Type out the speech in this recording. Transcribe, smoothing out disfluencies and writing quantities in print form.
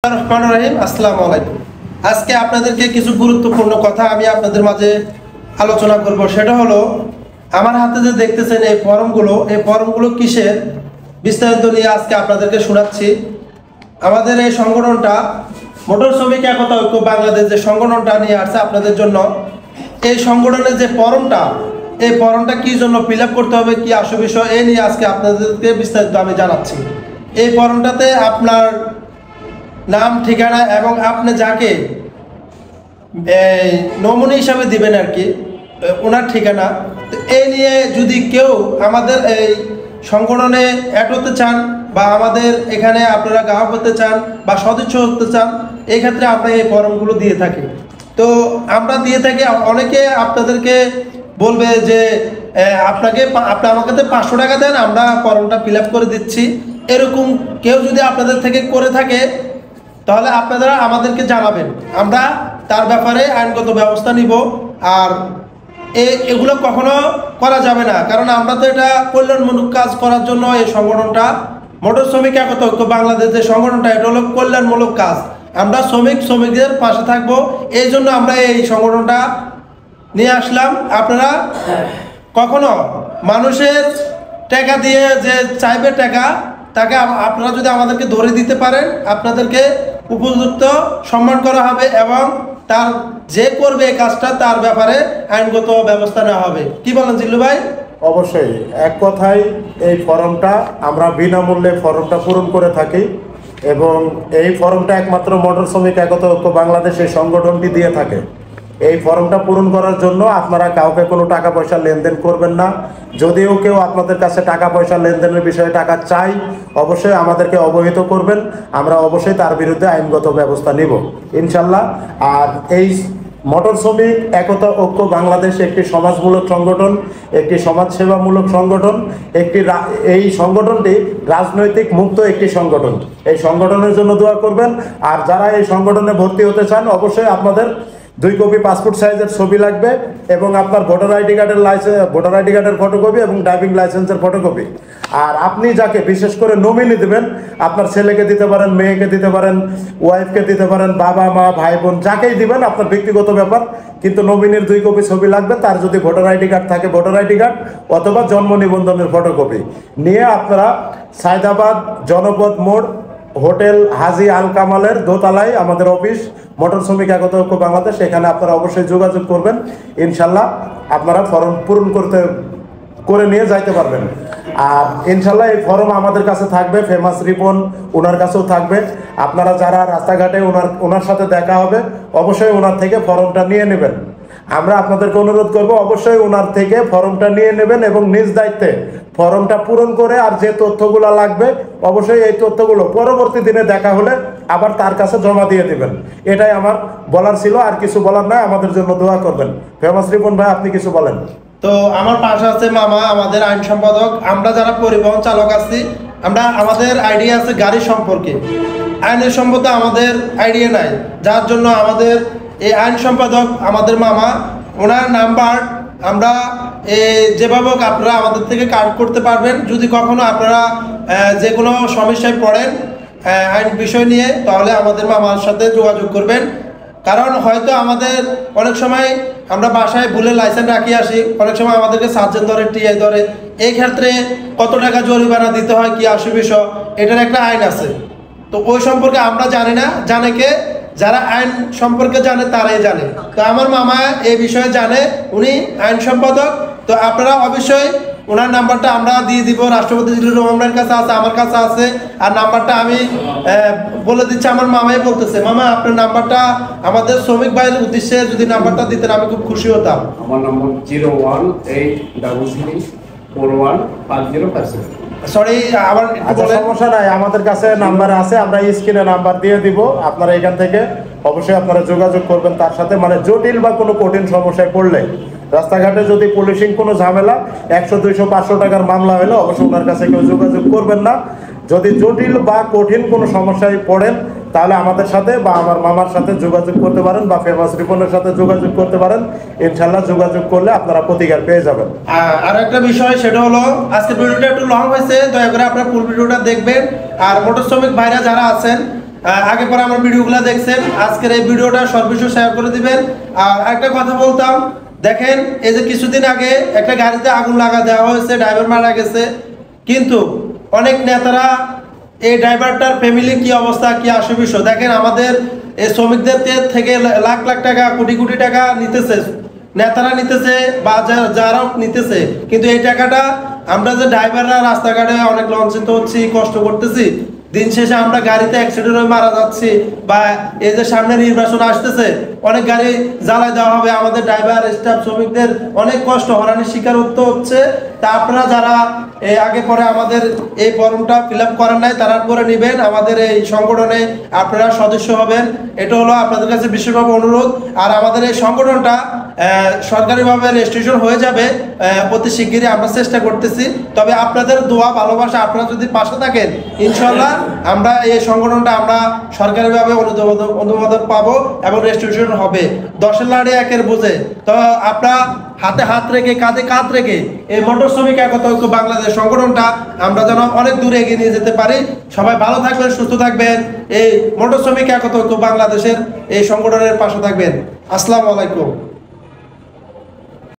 আসসালামু আলাইকুম। আজকে আপনাদেরকে কিছু গুরুত্বপূর্ণ কথা আমি আপনাদের মাঝে আলোচনা করব। সেটা হলো, আমার হাতে যে দেখতেছেন এই ফর্মগুলো কিসের বিস্তারিত নিয়ে আজকে আপনাদেরকে শোনাচ্ছি। আমাদের এই সংগঠনটা মোটর শ্রমিক একতা ঐক্য বাংলাদেশ যে সংগঠনটা নিয়ে আসছে আপনাদের জন্য, এই সংগঠনের যে এই ফর্মটা কি জন্য ফিল আপ করতে হবে, কি আসল বিষয়, এই নিয়ে আজকে আপনাদেরকে বিস্তারিত আমি জানাচ্ছি। এই ফর্মটাতে আপনার নাম, ঠিকানা এবং আপনি যাকে নমুনা হিসাবে দিবেন আর কি, ওনার ঠিকানা। তো এই নিয়ে যদি কেউ আমাদের এই সংগঠনে অ্যাড হতে চান বা আমাদের এখানে আপনারা গ্রাহক হতে চান বা সদস্য হতে চান, এই ক্ষেত্রে আমরা এই ফর্মগুলো দিয়ে থাকি। তো আমরা দিয়ে থাকি, অনেকে আপনাদেরকে বলবে যে আপনি আমাকে 500 টাকা দেন, আমরা ফর্মটা ফিল আপ করে দিচ্ছি। এরকম কেউ যদি আপনাদের থেকে করে থাকে তাহলে আপনারা আমাদেরকে জানাবেন, আমরা তার ব্যাপারে আইনগত ব্যবস্থা নিব। আর এগুলো কখনো করা যাবে না, কারণ আমরা তো এটা কল্যাণমূলক কাজ করার জন্য এই সংগঠনটা, মোটর শ্রমিক একতা ঐক্য বাংলাদেশ যে সংগঠনটা, এটা হলো কল্যাণমূলক কাজ। আমরা শ্রমিকদের পাশে থাকবো, এই জন্য আমরা এই সংগঠনটা নিয়ে আসলাম। আপনারা কখনো মানুষের টাকা দিয়ে যে চাইবে টাকা, তাকে আপনারা যদি আমাদেরকে ধরে দিতে পারেন, আপনাদেরকে উপযুক্ত সম্মান করা হবে এবং তার যে করবে এই কাজটা তার ব্যাপারে আইনগত ব্যবস্থা নেওয়া হবে। কি বলেন জিল্লু ভাই? অবশ্যই, এক কথায় এই ফর্মটা আমরা বিনামূল্যে ফর্মটা পূরণ করে থাকি এবং এই ফর্মটা একমাত্র মোটর শ্রমিক একতা ঐক্য বাংলাদেশ এই সংগঠনটি দিয়ে থাকে। এই ফর্মটা পূরণ করার জন্য আপনারা কাউকে কোনো টাকা পয়সা লেনদেন করবেন না। যদিও কেউ আপনাদের কাছে টাকা পয়সা লেনদেনের বিষয়ে টাকা চাই, অবশ্যই আমাদেরকে অবহিত করবেন, আমরা অবশ্যই তার বিরুদ্ধে আইনগত ব্যবস্থা নিব ইনশাল্লাহ। আর এই মোটর শ্রমিক একতা ঐক্য বাংলাদেশ একটি সমাজমূলক সংগঠন, একটি সমাজসেবামূলক সংগঠন, এই সংগঠনটি রাজনৈতিক মুক্ত একটি সংগঠন। এই সংগঠনের জন্য দোয়া করবেন। আর যারা এই সংগঠনে ভর্তি হতে চান, অবশ্যই আপনাদের 2 কপি পাসপোর্ট সাইজের ছবি লাগবে এবং আপনার ভোটার আইডি কার্ডের ফটোকপি এবং ড্রাইভিং লাইসেন্সের ফটোকপি। আর আপনি যাকে বিশেষ করে নমিনি দেবেন, আপনার ছেলেকে দিতে পারেন, মেয়েকে দিতে পারেন, ওয়াইফকে দিতে পারেন, বাবা মা ভাই বোন যাকেই দিবেন, আপনার ব্যক্তিগত ব্যাপার, কিন্তু নমিনির 2 কপি ছবি লাগবে। তার যদি ভোটার আইডি কার্ড থাকে ভোটার আইডি কার্ড অথবা জন্ম নিবন্ধনের ফটোকপি নিয়ে আপনারা সায়দাবাদ জনপদ মোড় হোটেল হাজি আল কামালের দোতলায় আমাদের অফিস মোটর শ্রমিক একতা ঐক্য বাংলাদেশ, এখানে আপনারা অবশ্যই যোগাযোগ করবেন। ইনশাল্লাহ আপনারা ফর্ম পূরণ করে নিয়ে যাইতে পারবেন। আর ইনশাল্লাহ এই ফর্ম আমাদের কাছে থাকবে, ফেমাস রিপন ওনার কাছেও থাকবে। আপনারা যারা রাস্তাঘাটে ওনার সাথে দেখা হবে, অবশ্যই ওনার থেকে ফর্মটা নিয়ে নেবেন। আমরা আপনাদেরকে অনুরোধ করব, অবশ্যই ওনার থেকে ফর্মটা নিয়ে নেবেন এবং নিজ দায়িত্বে ফর্মটা পূরণ করে আর যে তথ্যগুলো লাগবে, অবশ্যই এই তথ্যগুলো পরবর্তী দিনে দেখা হলে আবার তার কাছে জমা দিয়ে দিবেন। এটাই আমার বলার ছিল, আর কিছু বলার নাই। আমাদের জন্য দোয়া করবেন। ফেমাস রিপন ভাই, আপনি কিছু বলেন। তো আমার পাশে আছে মামা, আমাদের আইন সম্পাদক। আমরা যারা পরিবহন চালক আছি, আমাদের আইডিয়া আছে গাড়ি সম্পর্কে, আইনের সম্পর্কে আমাদের আইডিয়া নাই, যার জন্য আমাদের এই আইন সম্পাদক আমাদের মামা, ওনার নাম্বার আমরা যেভাবে হোক আপনারা আমাদের থেকে কার্ড করতে পারবেন। যদি কখনো আপনারা যে কোনো সমস্যায় পড়েন আইন বিষয় নিয়ে, তাহলে আমাদের মামার সাথে যোগাযোগ করবেন। কারণ হয়তো আমাদের অনেক সময় আমরা বাসায় ভুলে লাইসেন্স রাখি আসি, অনেক সময় আমাদেরকে সার্জেন্ট ধরে, টিআই ধরে। এই ক্ষেত্রে কত টাকা জরিমানা দিতে হয়, কি আসে বিষয়, এটার একটা আইন আছে। তো ওই সম্পর্কে আমরা জানি না, জানে কে? যারা আইন সম্পর্কে জানে তারাই জানে। তো আমার মামা এই বিষয়ে জানে, উনি আইন সম্পাদক। তো আপনারা অবশ্যই ওনার নাম্বারটা আমরা দিয়ে দিব। রাষ্ট্রপতি জিল্লুর রহমানের কাছে আছে, আমার কাছে আছে। আর নাম্বারটা আমি বলে দিচ্ছি, আমার মামাই বলতেছে। মামা, আপনার নাম্বারটা আমাদের শ্রমিক ভাইয়ের উদ্দেশ্যে যদি নাম্বারটা দিতেন আমি খুব খুশি হতাম। আমার নম্বর 01833415057। সরি, আবার সমস্যা নাই, আমাদের কাছে নাম্বার আছে, আমরা স্ক্রিনে নাম্বার দিয়ে দিব। আপনারা এখান থেকে অবশ্যই আপনারা যোগাযোগ করবেন তার সাথে। মানে জটিল বা কোনো কঠিন সমস্যায় পড়লে, রাস্তাঘাটে যদি পুলিশিং কোনো ঝামেলা, 100, 200, 500 টাকার মামলা হলে অবশ্যই ওনার কাছে কেউ যোগাযোগ করবেন না। যদি জটিল বা কঠিন কোনো সমস্যায় পড়েন, তাহলে আমাদের সাথে বা আমার মামার সাথে যোগাযোগ করতে পারেন বা ফেমাস রিপনের সাথে যোগাযোগ করতে পারেন। ইনশাল্লাহ যোগাযোগ করলে আপনারা প্রতিকার পেয়ে যাবেন। আর একটা বিষয়, সেটা হলো আজকের ভিডিওটা একটু লং হয়েছে, দয়া করে আপনারা ফুল ভিডিওটা দেখবেন। আর মোটর শ্রমিক ভাইরা যারা আছেন, আগে পরে আমার ভিডিওগুলো দেখছেন, আজকের এই ভিডিওটা সর্বশেষ শেয়ার করে দিবেন। আর একটা কথা বলতাম, দেখেন এই যে কিছুদিন আগে একটা গাড়িতে আগুন লাগা দেওয়া হয়েছে, ড্রাইভার মারা গেছে, কিন্তু অনেক নেতারা এই ড্রাইভারটার ফ্যামিলি কি অবস্থা, কি আসবিষ, দেখেন আমাদের এই শ্রমিকদের থেকে লাখ লাখ টাকা, কোটি কোটি টাকা নিতেছে, নেতারা নিতেছে বা যারাও নিতেছে, কিন্তু এই টাকাটা আমরা যে ড্রাইভাররা রাস্তাঘাটে অনেক লঞ্চিত হচ্ছি, কষ্ট করতেছি, দিন শেষে আমরা গাড়িতে অ্যাক্সিডেন্ট হয়ে মারা যাচ্ছি, বা এই যে সামনে নির্বাচন আসতেছে, অনেক গাড়ি জ্বালায় দেওয়া হবে, আমাদের ড্রাইভার স্টাফ শ্রমিকদের অনেক কষ্ট, হয়রানির শিকার হচ্ছে। তা আপনারা যারা আগে পরে আমাদের এই ফর্মটা ফিল আপ করেন নাই, তারা করে নেবেন, আমাদের এই সংগঠনে আপনারা সদস্য হবেন, এটা হলো আপনাদের কাছে বিশেষভাবে অনুরোধ। আর আমাদের এই সংগঠনটা সরকারিভাবে রেজিস্ট্রেশন হয়ে যাবে অতি শিগগিরই, আমরা চেষ্টা করতেছি। তবে আপনাদের দোয়া ভালোবাসা, আপনারা যদি পাশে থাকেন, ইনশাল্লাহ আমরা এই সংগঠনটা আমরা সরকারিভাবে অনুমোদন পাবো এবং রেজিস্ট্রেশন হবে। 10-এর লাড়ি 1-এর বোঝে। তো আপনারা হাতে হাত রেখে, কাঁধে কাঁধ রেখে এই মোটর শ্রমিক একতা ঐক্য বাংলাদেশ সংগঠনটা আমরা যেন অনেক দূরে এগিয়ে নিয়ে যেতে পারি। সবাই ভালো থাকবেন, সুস্থ থাকবেন, এই মোটর শ্রমিক একতা ঐক্য বাংলাদেশের এই সংগঠনের পাশে থাকবেন। আসসালামু আলাইকুম।